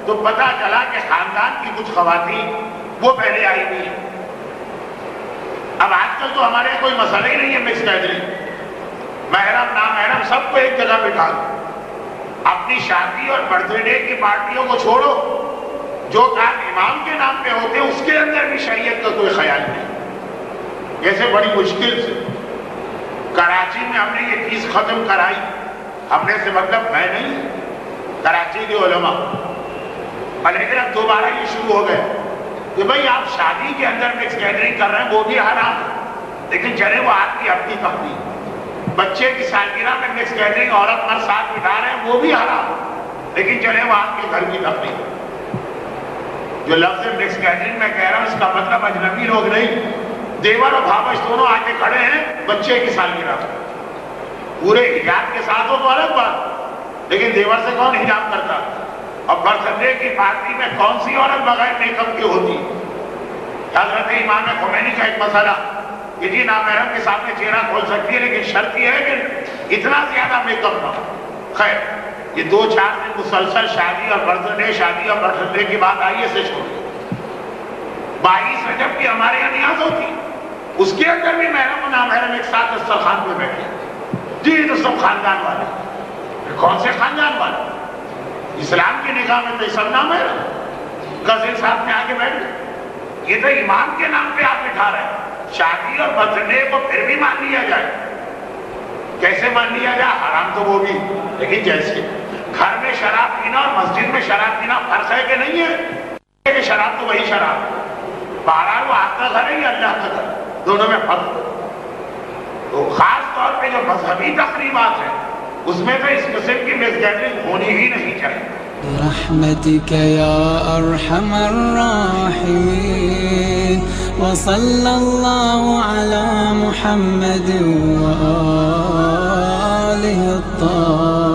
تو پتہ چلا کہ خاندان کی کچھ خواتین وہ پہلے آئی ہوئی ہیں. اب آج کل تو ہمارے کوئی مسئلہ ہی نہیں ہے مکس گیدرنگ، محرم نامحرم سب کو ایک جگہ بٹھا دو. اپنی شادی اور برتھ ڈے کی پارٹیوں کو چھوڑو، جو کام امام کے نام پہ ہوتے ہیں اس کے اندر بھی شریعت کا کوئی خیال نہیں. جیسے بڑی مشکل سے کراچی میں ہم نے یہ چیز ختم کرائی، ہم نے سے مطلب میں نہیں، کراچی کے علماء، لیکن اب دوبارہ یہ شروع ہو گئے کہ بھئی آپ شادی کے اندر مکس گیدرنگ کر رہے ہیں وہ بھی حرام ہے، لیکن چلے وہ آپ کی اپنی تقدیر. بچے کی سالگرہ میں مکس گیدرنگ عورت مرد ساتھ بٹھا رہے ہیں وہ بھی حرام، لیکن چلے وہ آپ کے گھر کی تقدیر. جو لفظ مکس گیدرنگ میں کہہ رہا ہوں اس کا مطلب اجنبی لوگ نہیں، دیور اور بھابش دونوں آ کے کھڑے ہیں بچے کی سالگرہ میں، پورے حجاب کے ساتھ ہو تو الگ بات، لیکن دیور سے کون حجاب کرتا؟ اور برتھ ڈے کی پارٹی میں کون سی عورت بغیر میک اپ کی ہوتی؟ حضرت امام خمینی کا ایک مسئلہ کہ جی نامحرم کے سامنے چہرہ کھول سکتی ہے، لیکن شرط یہ ہے کہ اتنا زیادہ میک اپ نہ ہو. خیر یہ 2-4 دن مسلسل شادی اور برتھ ڈے کی بات آئی ہے سے چھوڑیے. 22 رجب کی ہمارے یہاں نیاز ہوتی، اس کے اندر بھی محرم و نامحرم ایک ساتھ دسترخوان پہ بیٹھے. جی تو سب خاندان والے. کون سے خاندان والے؟ اسلام کی نگاہ میں تو سب نامحرم. کزن ساتھ میں آگے بیٹھ گئے. یہ تو امام کے نام پہ آپ بٹھا رہے ہیں. شادی اور برتھ ڈے کو پھر بھی مان لیا جائے. کیسے مان لیا جائے؟ حرام تو وہ بھی، لیکن جیسے گھر میں شراب پینا اور مسجد میں شراب پینا فرق ہے کہ نہیں ہے؟ کہ شراب تو وہی شراب، بہرحال وہ آپ کا گھر ہے یا اللہ کا گھر، دونوں میں فرق. تو خاص طور پہ جو مذہبی تقریبات ہیں اس میں تو اس قسم کی مکس گیدرنگ ہونی ہی نہیں چاہیے. برحمتك يا أرحم الراحمين وصلى الله على محمد وآله الطاهرين.